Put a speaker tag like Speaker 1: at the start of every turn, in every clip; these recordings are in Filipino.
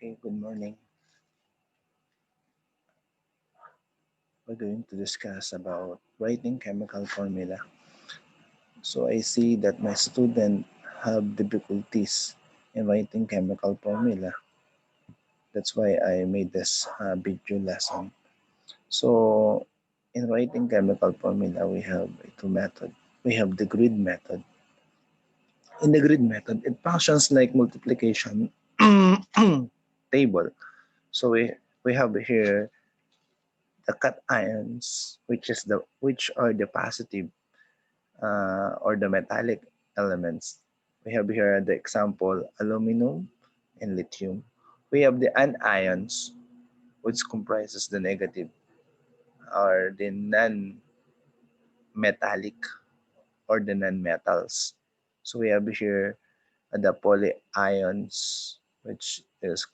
Speaker 1: Okay, good morning. We're going to discuss about writing chemical formula. So I see that my student have difficulties in writing chemical formula. That's why I made this video lesson. So in writing chemical formula, we have two methods. We have the grid method. In the grid method, it functions like multiplication table. So we have here the cations, which are the positive or the metallic elements. We have here the example aluminum and lithium. We have the anions, which comprises the negative or the non-metallic or the non-metals. So we have here the polyions, which is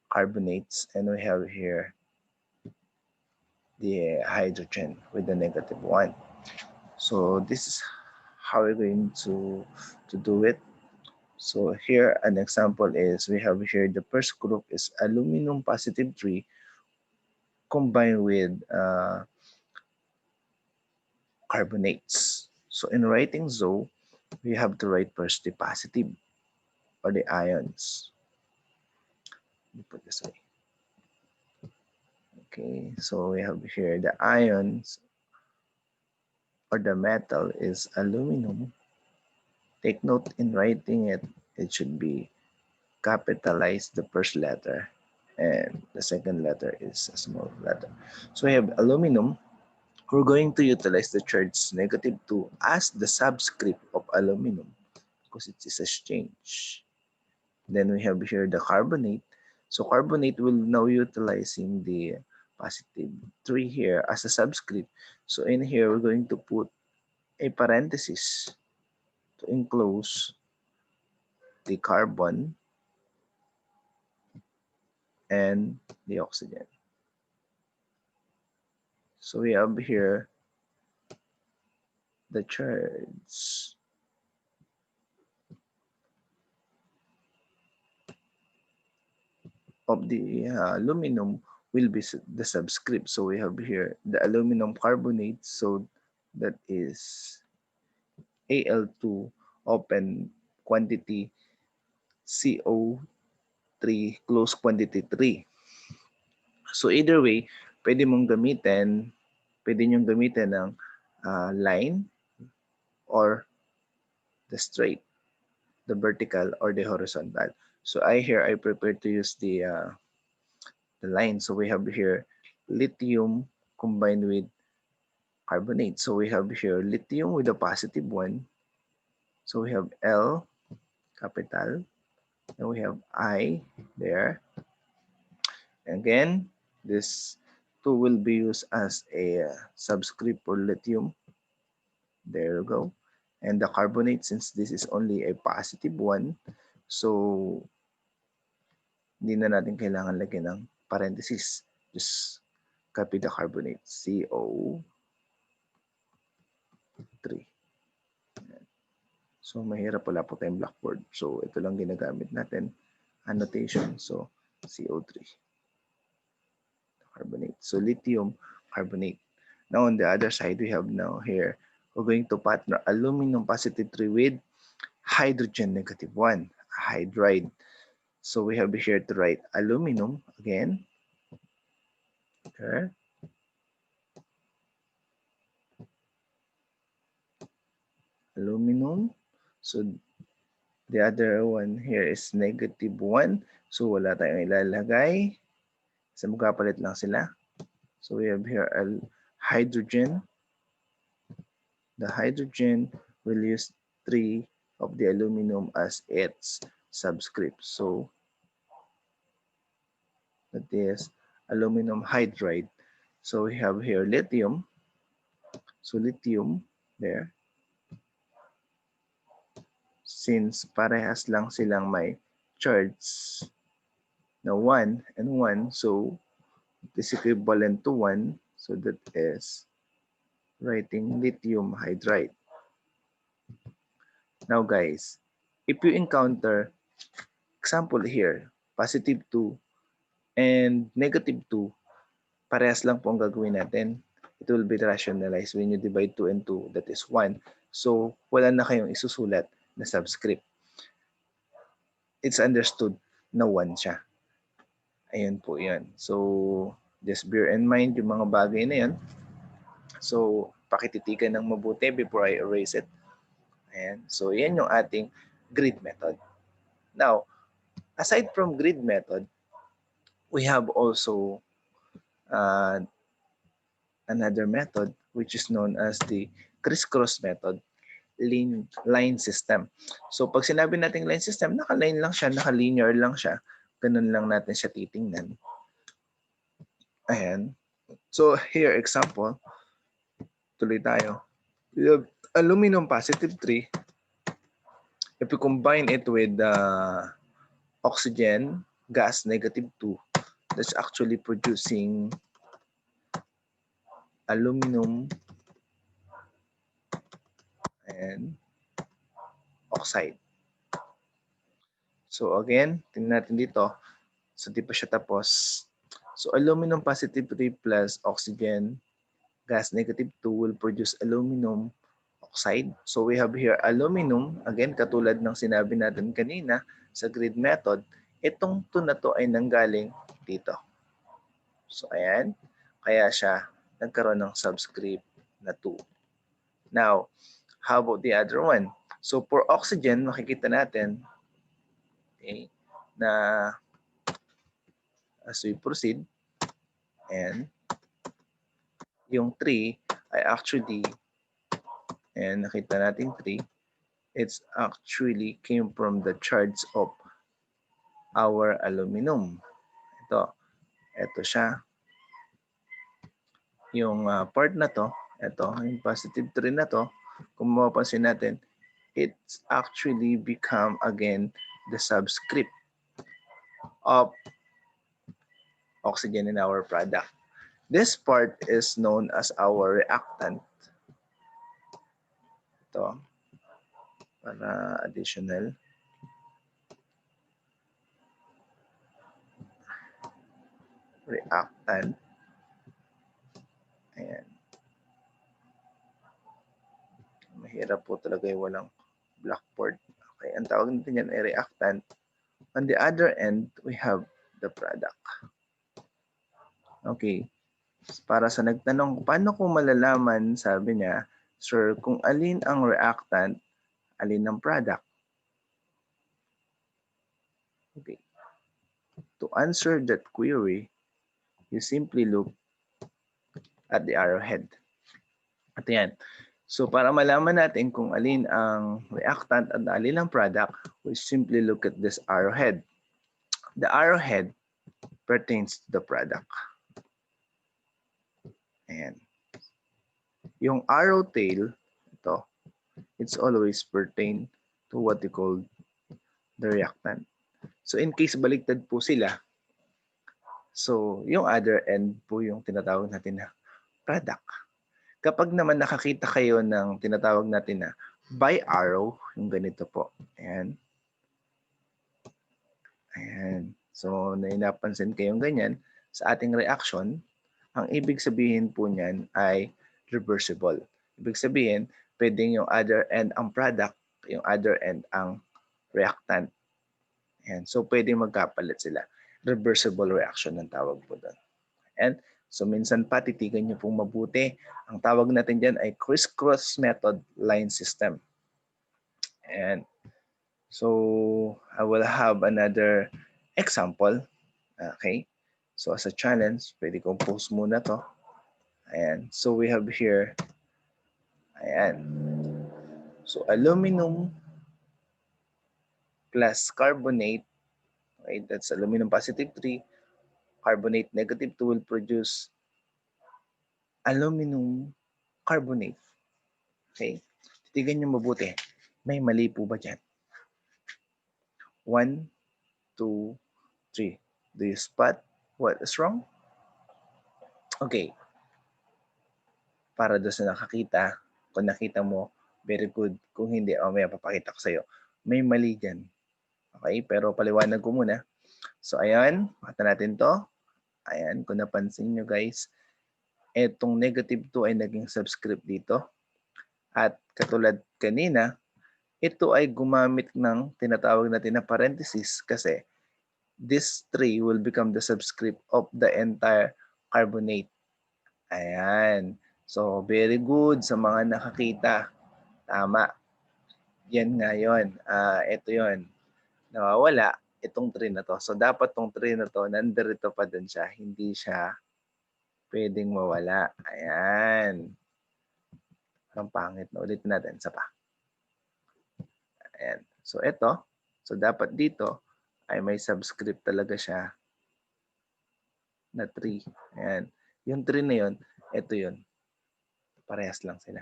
Speaker 1: carbonates, and we have here the hydrogen with the negative one. So this is how we're going to do it. So here an example is we have here the first group is aluminum positive 3 combined with carbonates. So in writing so, we have to write first the positive or the ions. Let me put this way. Okay, so we have here the ions or the metal is aluminum. Take note in writing it, it should be capitalize the first letter and the second letter is a small letter. So we have aluminum. We're going to utilize the charge -2 as the subscript of aluminum because it is exchange. Then we have here the carbonate. So carbonate will now utilizing the positive 3 here as a subscript. So in here, we're going to put a parenthesis to enclose the carbon and the oxygen. So we have here the charge of the aluminum will be the subscript. So we have here the aluminum carbonate. So that is Al2 open quantity CO3 close quantity 3. So either way, pwede nyong gamitin ng line or the straight, the vertical or the horizontal. So I prefer to use the line. So we have here lithium combined with carbonate. So we have here lithium with a positive 1. So we have L capital. And we have I there. Again, this 2 will be used as a subscript for lithium. There you go. And the carbonate, since this is only a positive 1, so hindi na natin kailangan lagyan ng parenthesis. Just copy the carbonate, CO3. So mahirap, wala po tayong blackboard. So ito lang ginagamit natin, annotation. So CO3, carbonate. So lithium carbonate. Now on the other side, we have now here, we're going to partner aluminum positive 3 with hydrogen negative 1, hydride. So we have here to write aluminum again. Okay. Aluminum. So the other one here is negative 1. So wala tayong ilalagay. So magkapalit lang sila. So we have here a hydrogen. The hydrogen will use 3 of the aluminum as its subscript. So that is aluminum hydride. So we have here lithium. So lithium there. Since parehas lang silang may charge na 1 and 1, so it is equivalent to 1. So that is writing lithium hydride. Now guys, if you encounter example here, positive 2, and negative 2, parehas lang po ang gagawin natin. It will be rationalized when you divide 2 and 2, that is 1. So, wala na kayong isusulat na subscript. It's understood na 1 siya. Ayun po yan. So, just bear in mind yung mga bagay na yan. So, pakititigan ng mabuti before I erase it. Ayan. So, yan yung ating grid method. Now, aside from grid method, we have also another method which is known as the crisscross method, line system. So, pag sinabi natin line system, naka-line lang siya, naka-linear lang siya. Ganun lang natin siya titingnan. Ayan. So, here example, tuloy tayo. We have aluminum positive 3. If we combine it with oxygen gas negative 2, that's actually producing aluminum and oxide. So again, tingnan natin dito. So di pa siya tapos. So aluminum positive 3 plus oxygen gas negative 2 will produce aluminum oxide. So we have here aluminum, again katulad ng sinabi natin kanina sa grid method, itong 2 na to ay nanggaling dito. So ayan, kaya siya nagkaroon ng subscript na 2. Now, how about the other one? So for oxygen, makikita natin, okay, na as we proceed, and yung 3 ay actually, and nakita natin 3, it's actually came from the charge of our aluminum. Ito siya. Yung part na to, ito, yung positive 3 na to, kung mapapansin natin, it's actually become again the subscript of oxygen in our product. This part is known as our reactant. Ito, para additional. Reactant. Ayan. Mahirap po talaga yung walang blackboard. Okay, ang tawag natin yan ay reactant. On the other end, we have the product. Okay. Para sa nagtanong, paano ko malalaman, sabi niya, sir, kung alin ang reactant, alin ang product? Okay. To answer that query, you simply look at the arrowhead. At yan. So para malaman natin kung alin ang reactant at alin ang product, we simply look at this arrowhead. The arrowhead pertains to the product. Ayan. Yung arrow tail, ito, it's always pertain to what we call the reactant. So in case baliktad po sila, so yung other end po yung tinatawag natin na product. Kapag naman nakakita kayo ng tinatawag natin na by arrow, yung ganito po. Ayan. Ayan. So, napansin kayong ganyan sa ating reaction, ang ibig sabihin po niyan ay reversible. Ibig sabihin, pwedeng yung other end ang product, yung other end ang reactant. Ayan. So, pwedeng magkapalit sila. Reversible reaction ang tawag po doon. And so minsan pa titigan niyo pong mabuti. Ang tawag natin diyan ay crisscross method line system. And so I will have another example. Okay? So as a challenge, pwede kong post muna to. Ayan. So we have here, ayan. So aluminum plus carbonate, okay, that's aluminum positive 3, carbonate negative 2 will produce aluminum carbonate. Okay? Titigan nyo mabuti. May mali po ba dyan? 1, 2, 3. Do you spot what is wrong? Okay. Para doon sa nakakita, kung nakita mo, very good. Kung hindi, may papakita ko sa'yo. May mali dyan. Okay? Pero paliwanag ko muna. So ayan, makita natin to. Ayan, kung napansin nyo guys, etong -2 ay naging subscript dito. At katulad kanina, ito ay gumamit ng tinatawag natin na parenthesis kasi this 3 will become the subscript of the entire carbonate. Ayan. So, very good sa mga nakakita. Tama. Yan nga yun. Ito yun. Nawawala itong 3 na to. So, dapat tong 3 na to, nandito pa din siya. Hindi siya pwedeng mawala. Ayan. Ang pangit na. Ulitin natin. Isa pa. Ayan. So, ito. So, dapat dito ay may subscript talaga siya na 3. Ayan. Yung 3 na yun, ito yun. Parehas lang sila.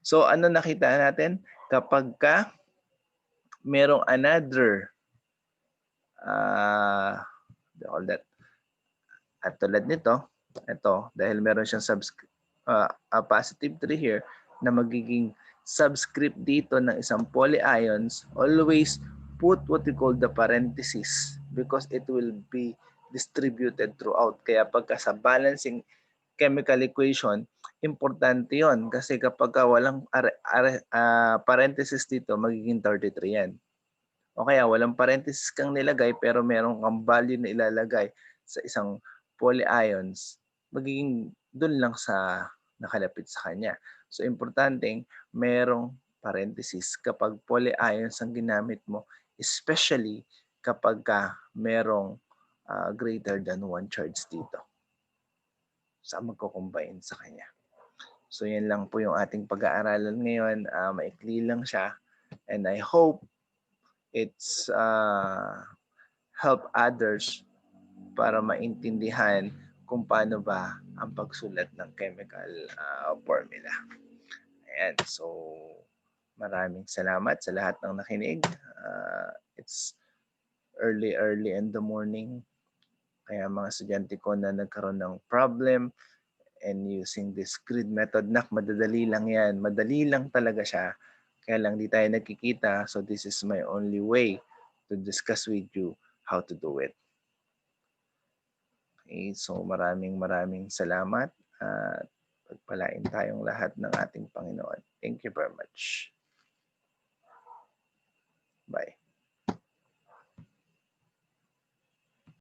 Speaker 1: So, ano nakita natin? Kapag ka merong another all that at tulad nito, ito, dahil meron siyang positive 3 here na magiging subscript dito ng isang polyions, always put what we call the parenthesis because it will be distributed throughout. Kaya pagka sa balancing chemical equation, importante yon kasi kapag walang parenthesis dito, magiging 33 yan. O kaya walang parenthesis kang nilagay pero meron kang value na ilalagay sa isang polyions, magiging dun lang sa nakalapit sa kanya. So, importanteng merong parenthesis kapag polyions ang ginamit mo, especially kapag merong greater than 1 charge dito. Sa magko-combine sa kanya. So, yan lang po yung ating pag-aaralan ngayon. Maikli lang siya. And I hope it's help others para maintindihan kung paano ba ang pagsulat ng chemical formula. Ayan. So, maraming salamat sa lahat ng nakinig. It's early in the morning. Kaya mga estudyante ko na nagkaroon ng problem and using this grid method, madadali lang yan. Madali lang talaga siya. Kaya lang di tayo nagkikita. So this is my only way to discuss with you how to do it. Okay, so maraming salamat at pagpalain tayong lahat ng ating Panginoon. Thank you very much. Bye.